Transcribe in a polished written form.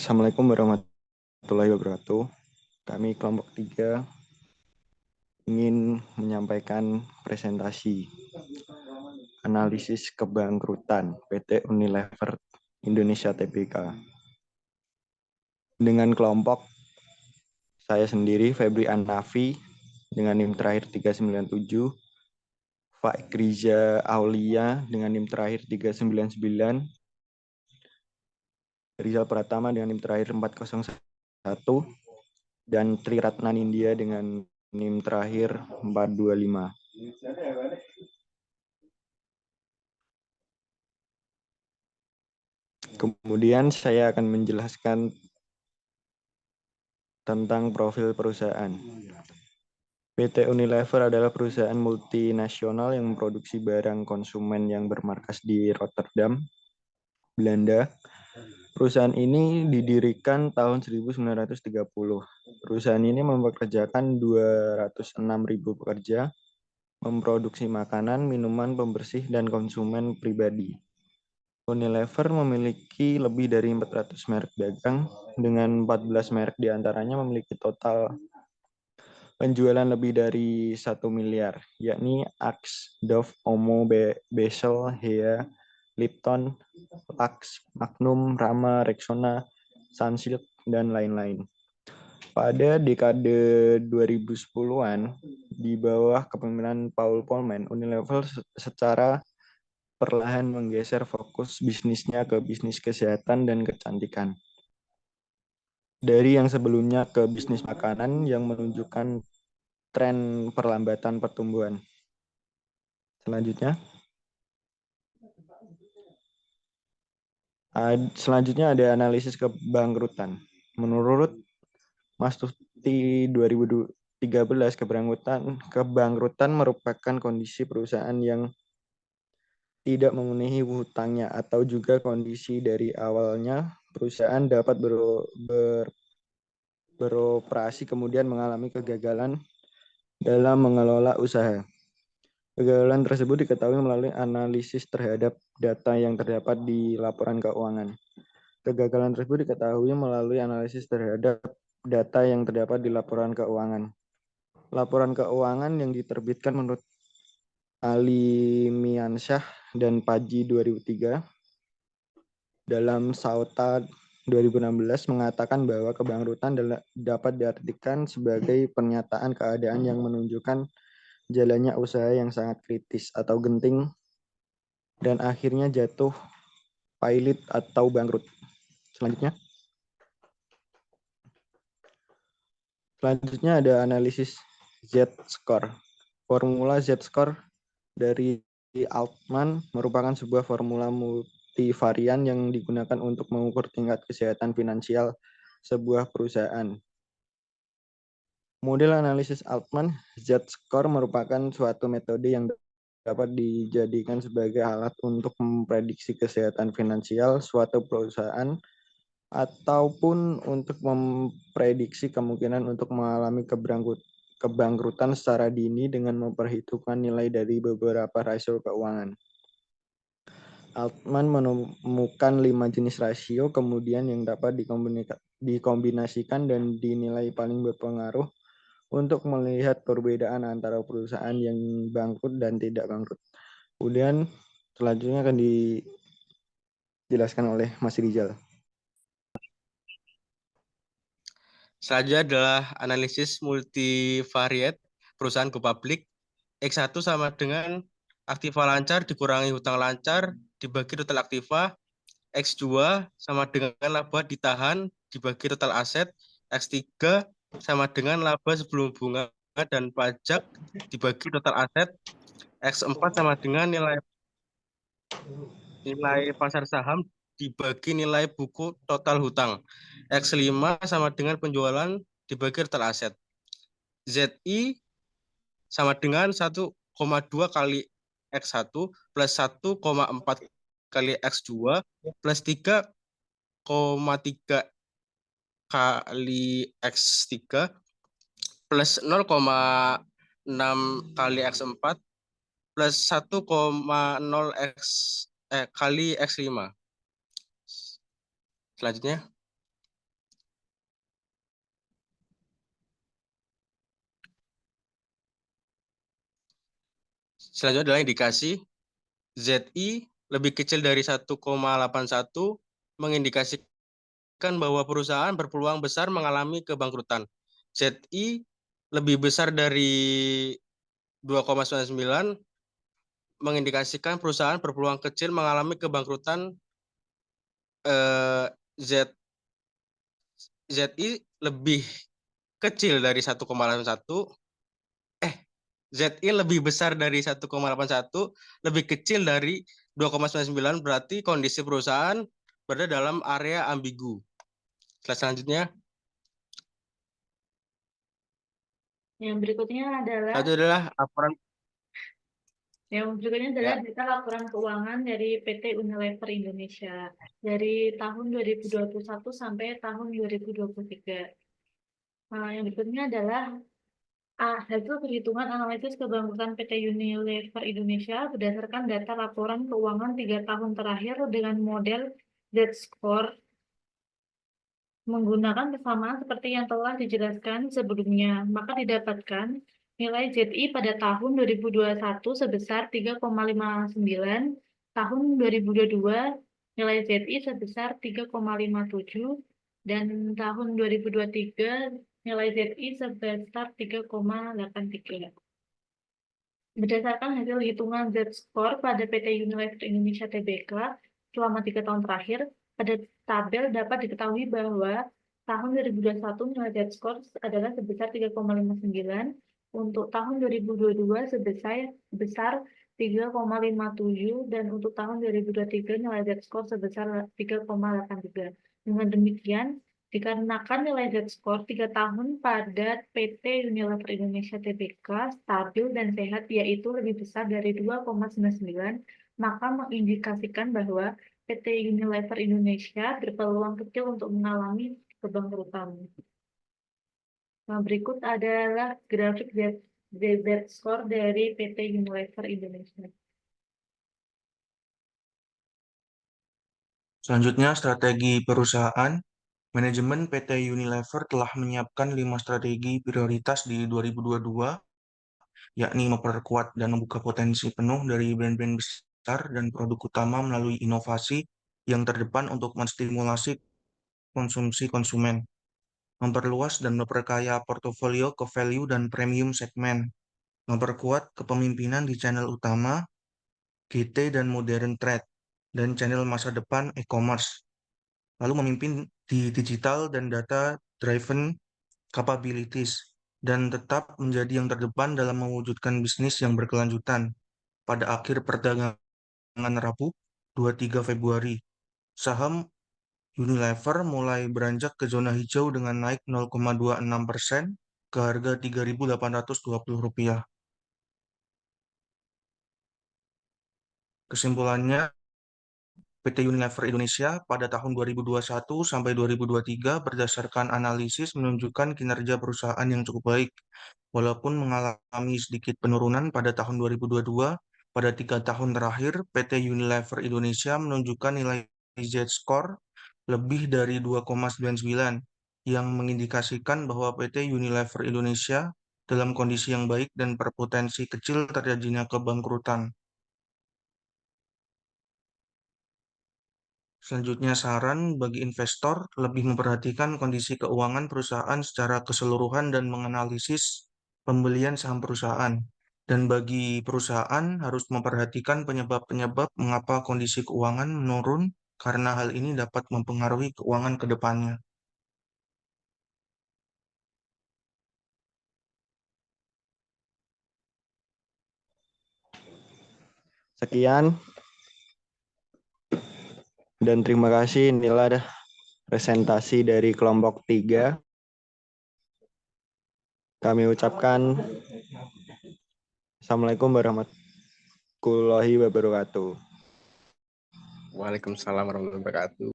Assalamualaikum warahmatullahi wabarakatuh. Kami kelompok 3 ingin menyampaikan presentasi analisis kebangkrutan PT Unilever Indonesia Tbk. Dengan kelompok saya sendiri, Febri An-Nafi, dengan NIM terakhir 397, Faikriza Aulia dengan NIM terakhir 399, Rizal Pratama dengan NIM terakhir 401, dan Tri Ratna Nindya dengan NIM terakhir 425. Kemudian saya akan menjelaskan tentang profil perusahaan. PT Unilever adalah perusahaan multinasional yang memproduksi barang konsumen yang bermarkas di Rotterdam, Belanda. Perusahaan ini didirikan tahun 1930. Perusahaan ini mempekerjakan 206.000 pekerja, memproduksi makanan, minuman, pembersih, dan konsumen pribadi. Unilever memiliki lebih dari 400 merek dagang, dengan 14 merek diantaranya memiliki total penjualan lebih dari 1 miliar, yakni Axe, Dove, Omo, Besel, Hea, Lipton, Lux, Magnum, Rama, Rexona, Sunsilk, dan lain-lain. Pada dekade 2010-an, di bawah kepemimpinan Paul Polman, Unilever secara perlahan menggeser fokus bisnisnya ke bisnis kesehatan dan kecantikan. Dari yang sebelumnya ke bisnis makanan yang menunjukkan tren perlambatan pertumbuhan. Selanjutnya ada analisis kebangkrutan. Menurut Mas Tufti 2013, kebangkrutan merupakan kondisi perusahaan yang tidak memenuhi hutangnya atau juga kondisi dari awalnya perusahaan dapat beroperasi kemudian mengalami kegagalan dalam mengelola usaha. Kegagalan tersebut diketahui melalui analisis terhadap data yang terdapat di laporan keuangan. Kegagalan tersebut diketahui melalui analisis terhadap data yang terdapat di laporan keuangan. Laporan keuangan yang diterbitkan menurut Ali Miansyah dan Paji 2003 dalam Sauta 2016 mengatakan bahwa kebangkrutan dapat diartikan sebagai pernyataan keadaan yang menunjukkan jalannya usaha yang sangat kritis atau genting dan akhirnya jatuh pailit atau bangkrut. Selanjutnya ada analisis Z-score. Formula Z-score dari Altman merupakan sebuah formula multivarian yang digunakan untuk mengukur tingkat kesehatan finansial sebuah perusahaan. Model analisis Altman, Z-score merupakan suatu metode yang dapat dijadikan sebagai alat untuk memprediksi kesehatan finansial suatu perusahaan ataupun untuk memprediksi kemungkinan untuk mengalami kebangkrutan secara dini dengan memperhitungkan nilai dari beberapa rasio keuangan. Altman menemukan 5 jenis rasio kemudian yang dapat dikombinasikan dan dinilai paling berpengaruh untuk melihat perbedaan antara perusahaan yang bangkrut dan tidak bangkrut. Kemudian selanjutnya akan dijelaskan oleh Mas Rizal. Selanjutnya adalah analisis multivariate perusahaan go public. X1 sama dengan aktiva lancar dikurangi hutang lancar dibagi total aktiva. X2 sama dengan laba ditahan dibagi total aset. X3 sama dengan laba sebelum bunga dan pajak dibagi total aset. X4 sama dengan nilai pasar saham dibagi nilai buku total hutang. X5 sama dengan penjualan dibagi total aset. ZI sama dengan 1,2 kali X1 plus 1,4 kali X2 plus 3,3 kali X3 plus 0,6 kali X4 plus 1,0 kali X5. Selanjutnya. Selanjutnya adalah indikasi ZI lebih kecil dari 1,81 mengindikasikan bahwa perusahaan berpeluang besar mengalami kebangkrutan. ZI lebih besar dari 2,99 mengindikasikan perusahaan berpeluang kecil mengalami kebangkrutan. Z ZI lebih kecil dari 1,81, ZI lebih besar dari 1,81, lebih kecil dari 2,99, berarti kondisi perusahaan berada dalam area ambigu. Slide selanjutnya. Yang berikutnya adalah Satu adalah laporan ya. data laporan keuangan dari PT Unilever Indonesia dari tahun 2021 sampai tahun 2023. Nah, yang berikutnya adalah hasil perhitungan analisis kebangkrutan PT Unilever Indonesia berdasarkan data laporan keuangan 3 tahun terakhir dengan model Z-score menggunakan persamaan seperti yang telah dijelaskan sebelumnya. Maka didapatkan nilai ZI pada tahun 2021 sebesar 3,59, tahun 2022 nilai ZI sebesar 3,57, dan tahun 2023 nilai ZI sebesar 3,83. Berdasarkan hasil hitungan Z-score pada PT Unilever Indonesia Tbk selama 3 tahun terakhir, pada tabel dapat diketahui bahwa tahun 2021 nilai Z-score adalah sebesar 3,59, untuk tahun 2022 sebesar 3,57, dan untuk tahun 2023 nilai Z-score sebesar 3,83. Dengan demikian, dikarenakan nilai Z-score 3 tahun pada PT Unilever Indonesia Tbk stabil dan sehat, yaitu lebih besar dari 2,99, maka mengindikasikan bahwa PT Unilever Indonesia berpeluang kecil untuk mengalami kebangkrutan. Nah, berikut adalah grafik Z-score dari PT Unilever Indonesia. Selanjutnya, strategi perusahaan. Manajemen PT Unilever telah menyiapkan 5 strategi prioritas di 2022, yakni memperkuat dan membuka potensi penuh dari brand-brand besar dan produk utama melalui inovasi yang terdepan untuk menstimulasi konsumsi konsumen, memperluas dan memperkaya portofolio ke value dan premium segmen, memperkuat kepemimpinan di channel utama, GT dan modern trade, dan channel masa depan e-commerce, lalu memimpin di digital dan data-driven capabilities, dan tetap menjadi yang terdepan dalam mewujudkan bisnis yang berkelanjutan. Pada akhir perdagangan Rabu, 23 Februari, saham Unilever mulai beranjak ke zona hijau dengan naik 0,26% ke harga Rp3.820. Kesimpulannya, PT Unilever Indonesia pada tahun 2021 sampai 2023 berdasarkan analisis menunjukkan kinerja perusahaan yang cukup baik. Walaupun mengalami sedikit penurunan pada tahun 2022, pada 3 tahun terakhir PT Unilever Indonesia menunjukkan nilai Z-score lebih dari 2,99 yang mengindikasikan bahwa PT Unilever Indonesia dalam kondisi yang baik dan berpotensi kecil terjadinya kebangkrutan. Selanjutnya, saran bagi investor lebih memperhatikan kondisi keuangan perusahaan secara keseluruhan dan menganalisis pembelian saham perusahaan. Dan bagi perusahaan harus memperhatikan penyebab-penyebab mengapa kondisi keuangan menurun, karena hal ini dapat mempengaruhi keuangan ke depannya. Sekian dan terima kasih. Inilah dah presentasi dari kelompok 3. Kami ucapkan Assalamualaikum warahmatullahi wabarakatuh. Waalaikumsalam warahmatullahi wabarakatuh.